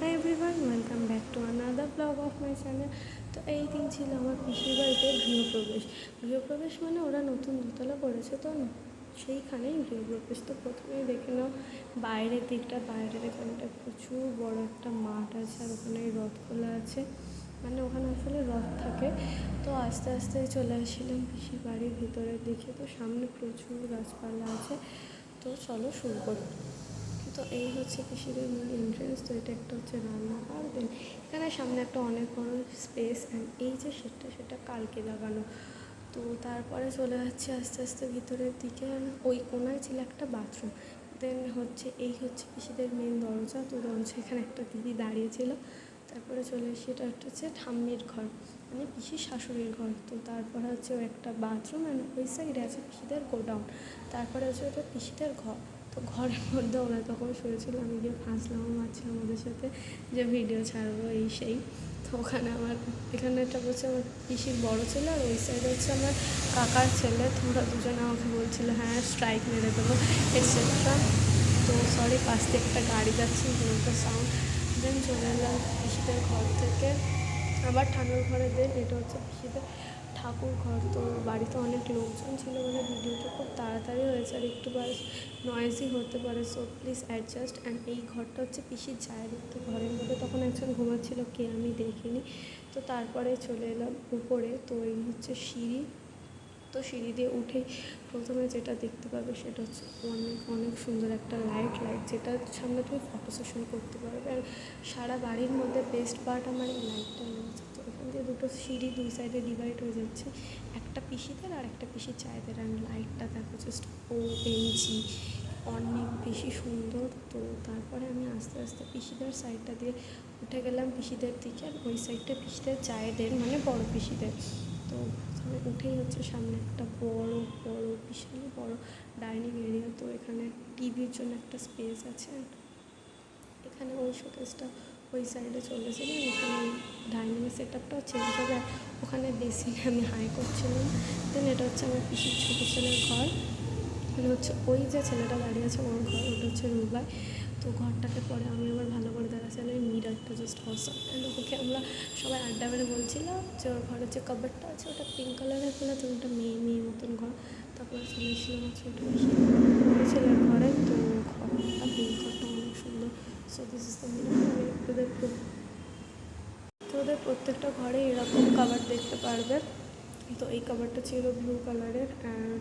Hi everyone, welcome back to another blog of my channel. তো এই দিন ছিল আমার পিসির বাড়িতে গৃহপ্রবেশ মানে ওরা নতুন দোতলা করেছে, তো সেইখানেই গৃহপ্রবেশ। তো প্রথমেই দেখে নাও বাইরের দিকটা, বাইরের এখানটা প্রচুর বড় একটা মাঠ আছে, আর ওখানে রথ খোলা আছে, মানে ওখানে আসলে রথ থাকে। তো আস্তে আস্তে চলে আসছিলাম পিসির বাড়ির ভিতরের দিকে। তো সামনে প্রচুর গাছপালা আছে, তো চলো শুরু করি। তো এই হচ্ছে পিসিদের মূল এন্ট্রেন্স। তো এটা একটা হচ্ছে রান্নাঘর, দেন এখানে সামনে একটা অনেক বড় স্পেস, অ্যান্ড এই যে সেটা কালকে লাগানো। তো তারপরে চলে যাচ্ছে আস্তে আস্তে ভিতরের দিকে, ওই কোনায় ছিল একটা বাথরুম। দেন এই হচ্ছে পিসিদের মেন দরজা। তো দরজা এখানে একটা দিদি দাঁড়িয়েছিল। তারপরে চলে এসে এটা হচ্ছে ঠাম্মির ঘর, মানে পিসির শাশুড়ির ঘর। তো তারপরে হচ্ছে একটা বাথরুম, অ্যান্ড ওই সাইডে আছে পিসিদের গোডাউন। তারপরে হচ্ছে ওটা পিসিদের ঘর। তো ঘরের মধ্যে ওরা তখন শুয়েছিল, আমি গিয়ে ফাঁসলাম মারছিলাম ওদের সাথে যে ভিডিও ছাড়বো এই সেই। তো ওখানে এখানে একটা বলছে আমার পিসির বড়ো ছেলে, আর ওই সাইডে হচ্ছে আমার কাকার ছেলে। তোমরা দুজনে আমাকে বলছিলো হ্যাঁ স্ট্রাইক মেরে দেবো এটসেট্রা। তো সরি, পাশ থেকে একটা গাড়ি যাচ্ছে, একটা সাউন্ড। দেন চলে এলাম পিসিদের ঘর থেকে আবার ঠাকুর ঘরে। দেন এটা হচ্ছে পিসিদের ঠাকুর ঘর। তো বাড়িতে অনেক লোকজন ছিল বলে ভিডিওটা খুব তাড়াতাড়ি হয়েছে, আর একটু নয়েজি হতে পারে, সো প্লিজ অ্যাডজাস্ট। অ্যান্ড এই ঘরটা হচ্ছে পিসির জায়ের। তো ঘরের মধ্যে তখন একজন ঘুমাচ্ছিল, কে আমি দেখিনি। তো তারপরে চলে এলাম উপরে। তো এই হচ্ছে সিঁড়ি। তো সিঁড়ি দিয়ে উঠেই প্রথমে যেটা দেখতে পাবে সেটা হচ্ছে অনেক অনেক সুন্দর একটা লাইট, যেটার সামনে তুমি ফটো সেশন করতে পারবে। আর সারা বাড়ির মধ্যে বেস্ট পার্ট আমার এই লাইটটা লেগেছে। তো এখান দিয়ে দুটো সিঁড়ি দুই সাইডে ডিভাইড হয়ে যাচ্ছে, একটা পিসিদের আর একটা পিসির চায়েদের। অ্যান্ড লাইটটা দেখো জাস্ট OMG, অনেক বেশি সুন্দর। তো তারপরে আমি আস্তে আস্তে পিসিদের সাইডটা দিয়ে উঠে গেলাম পিসিদের দিকে, আর ওই সাইডটা পিসিদের চায়েদের, মানে বড় পিসিদের। তো প্রথমে উঠেই হচ্ছে সামনে একটা বড় বিশাল বড় ডাইনিং এরিয়া। তো এখানে টিভির জন্য একটা স্পেস আছে, এখানে ওই শোকেসটা ওই সাইডে চলেছিল। এখানে ডাইনিংয়ের সেট আপটাও চেঞ্জ হবে, ওখানে বেসিনে আমি হাই করছিলাম। দেন এটা হচ্ছে আমার পিসির ছোটো ছেলের ঘর, মানে হচ্ছে ওই যে ছেলেটা দাঁড়িয়ে আছে ওর ঘর, ওটা হচ্ছে রুবাই। তো ঘরটাকে পরে আমি আবার ভালো করে দেখাচ্ছিলাম, এই মিরারটা জাস্ট অসম। অ্যান্ড ওকে আমরা সবাই আড্ডা মেরে বলছিলাম যে ওর ঘরের যে কাবারটা আছে ওটা পিঙ্ক কালারের ফেলে, তো ওটা মেয়ে মতন ঘর। তারপরে চলে এসেছিলাম হচ্ছে ওটা ছেলের ঘরে। তো ঘরটা পিঙ্ক, ঘরটা অনেক সুন্দর। So this is the mirror. ওদের প্রত্যেকটা ঘরে এরকম কাভার দেখতে পারবে। তো এই কাভারটা ছিল ব্লু কালারের, অ্যান্ড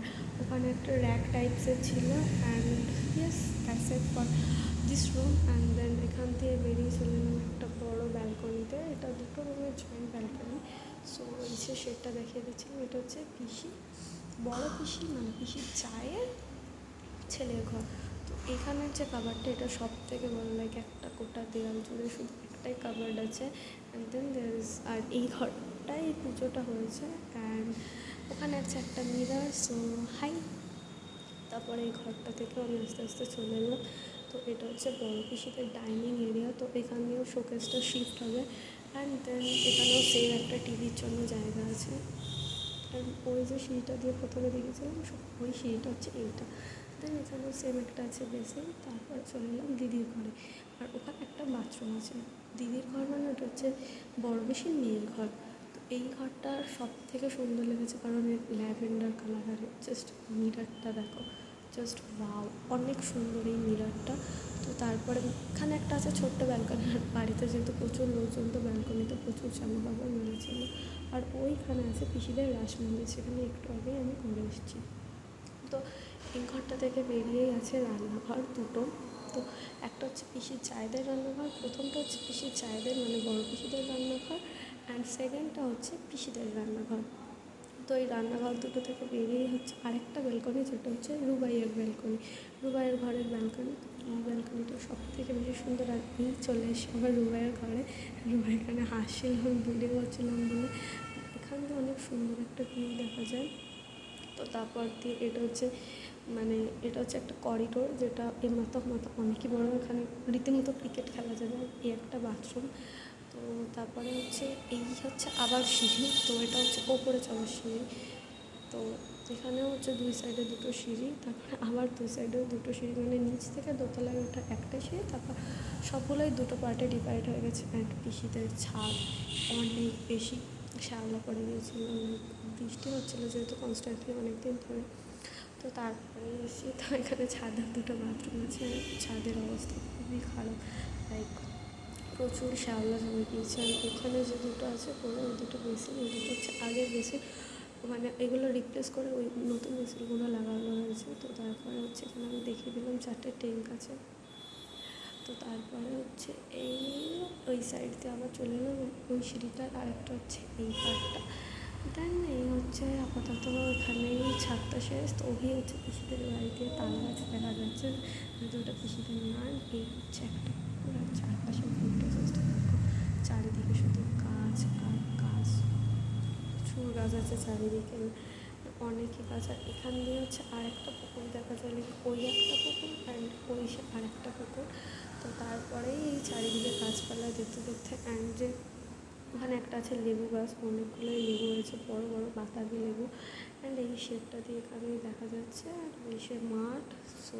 ওখানে একটা র্যাক টাইপসের ছিল। And yes, that's it for this room. And then এখান থেকে বেরিয়ে চলে এলাম একটা বড়ো ব্যালকনিতে। এটা দুটো রুমের জয়েন্ট ব্যালকনি। সো এই যে শেডটা দেখিয়ে দিচ্ছিলাম, এটা হচ্ছে বড়ো পিসি, মানে পিসির চায়ের ছেলের ঘর। তো এখানের যে কাভারটা, এটা সব থেকে ভালো লাগে। একটা গোটা দেওয়াল জুড়ে শুধু একটাই কাভার্ড আছে, অ্যান্ড দেন দেয়ার ইজ, আর এই ঘরটাই পুজোটা হয়েছে। অ্যান্ড ওখানে আছে একটা মিরার। So high. তারপরে এই ঘরটা থেকে আমি আস্তে আস্তে চলে এলাম। তো এটা হচ্ছে বড় পিসিদের ডাইনিং এরিয়া। তো এখান দিয়েও শোকেসটা শিফট হবে, অ্যান্ড দেন এখানেও সেম একটা টিভির জন্য জায়গা আছে। আর ওই যে সিঁড়িটা দিয়ে প্রথমে দেখেছিলাম ওই সিঁড়িটা হচ্ছে এইটা। দেন এখানেও সেম একটা আছে বেসিন। তারপরে চলে এলাম দিদির ঘরে, আর ওখানে একটা বাথরুম আছে। দিদির ঘর মানে ওটা হচ্ছে বড় বেশির মেয়ের ঘর। তো এই ঘরটা সব থেকে সুন্দর লেগেছে, কারণ এর ল্যাভেন্ডার কালার, আর জাস্ট মিরারটা দেখো, জাস্ট ওয়াও, অনেক সুন্দর এই মিরারটা। তো তারপরে এখানে একটা আছে ছোট্ট ব্যালকনি, আর বাড়িতে যেহেতু প্রচুর লোকজন, তো ব্যালকনিতে প্রচুর জামা কাপড় মেরেছিল। আর ওইখানে আছে পিসিদের রাস মন্দির, সেখানে একটু আগেই আমি ঘুরে এসেছি। তো এই ঘরটা থেকে বেরিয়েই আছে রান্নাঘর দুটো। তো একটা হচ্ছে পিসির চায়েদের রান্নাঘর, প্রথমটা হচ্ছে পিসির চায়েদের মানে বড় পিসিদের রান্নাঘর, অ্যান্ড সেকেন্ডটা হচ্ছে পিসিদের রান্নাঘর। তো এই রান্নাঘর দুটো থেকে বেরিয়েই হচ্ছে আরেকটা ব্যালকনি, যেটা হচ্ছে রুবাইয়ের ব্যালকনি, রুবাইয়ের ঘরের ব্যালকনি। এই ব্যালকনিটা সব থেকে বেশি সুন্দর। আর এই চলে এসে আবার রুবাইয়ের ঘরে, রুবাই এখানে হাসছিলাম ভিডিও করছিলাম বলে। এখান থেকে অনেক সুন্দর একটা ভিউ দেখা যায়। তো তারপর দিয়ে এটা হচ্ছে একটা করিডোর, যেটা এর মতো অনেকই বড়। এখানে রীতিমতো ক্রিকেট খেলা যাবে। এই একটা বাথরুম। তো তারপরে এই হচ্ছে আবার সিঁড়ি। তো এটা হচ্ছে ওপরে চলার সিঁড়ি। তো এখানেও হচ্ছে দুই সাইডে দুটো সিঁড়ি, তারপরে আবার দুই সাইডেও দুটো সিঁড়ি, মানে নিচ থেকে দোতলায় ওঠা একটা সিঁড়ি, তারপর সবগুলোই দুটো পার্টে ডিভাইড হয়ে গেছে। অ্যান্ড পিসিদের ছাদ অনেক বেশি শ্যাওলা পড়ে গিয়েছিলো, বৃষ্টি হচ্ছিলো যেহেতু কনস্ট্যান্টলি অনেক দিন ধরে। তো তারপরে এসে তো এখানে ছাদের দুটো বাথরুম আছে, ছাদের অবস্থা খুবই খারাপ, লাইক প্রচুর শ্যাওলা জমে গিয়েছে। আর ওখানে যে দুটো আছে পরে ওই দুটো বেসিন, ওই দুটো হচ্ছে আগের বেসিন, মানে এগুলো রিপ্লেস করে ওই নতুন বেসিনগুলো লাগানো হয়েছে। তো তারপরে হচ্ছে এখানে আমি দেখিয়ে দিলাম 4টে ট্যাঙ্ক আছে। তো তারপরে হচ্ছে এই ওই সাইড দিয়ে আবার চলে এলাম ওই সিঁড়িটার, আরেকটা হচ্ছে এই পার্টটা। দেন এই হচ্ছে আপাতত এখানেই ছাদটা শেষ। তো ওই হচ্ছে পিসিদের বাড়ি দিয়ে তাল গাছ দেখা যাচ্ছে, কিন্তু ওটা পিসিদের না। এই হচ্ছে একটা পুকুর, আর চারপাশে ভিউটা জাস্ট দেখো, চারিদিকে শুধু গাছ আর গাছ, প্রচুর গাছ আছে চারিদিকে, অনেকই গাছ। আর এখান দিয়ে হচ্ছে আরেকটা পুকুর দেখা যায়, ওই একটা পুকুর অ্যান্ড ওই আরেকটা পুকুর। তো তারপরেই এই চারিদিকে গাছপালা দেখতে দেখতে, অ্যান্ড যে ওখানে একটা আছে লেবু গাছ, অনেকগুলোই লেবু হয়েছে, বড় বড় বাতাবি লেবু। অ্যান্ড এই শেডটা দিয়ে এখানেই দেখা যাচ্ছে, আর ওই সে মাঠ। সো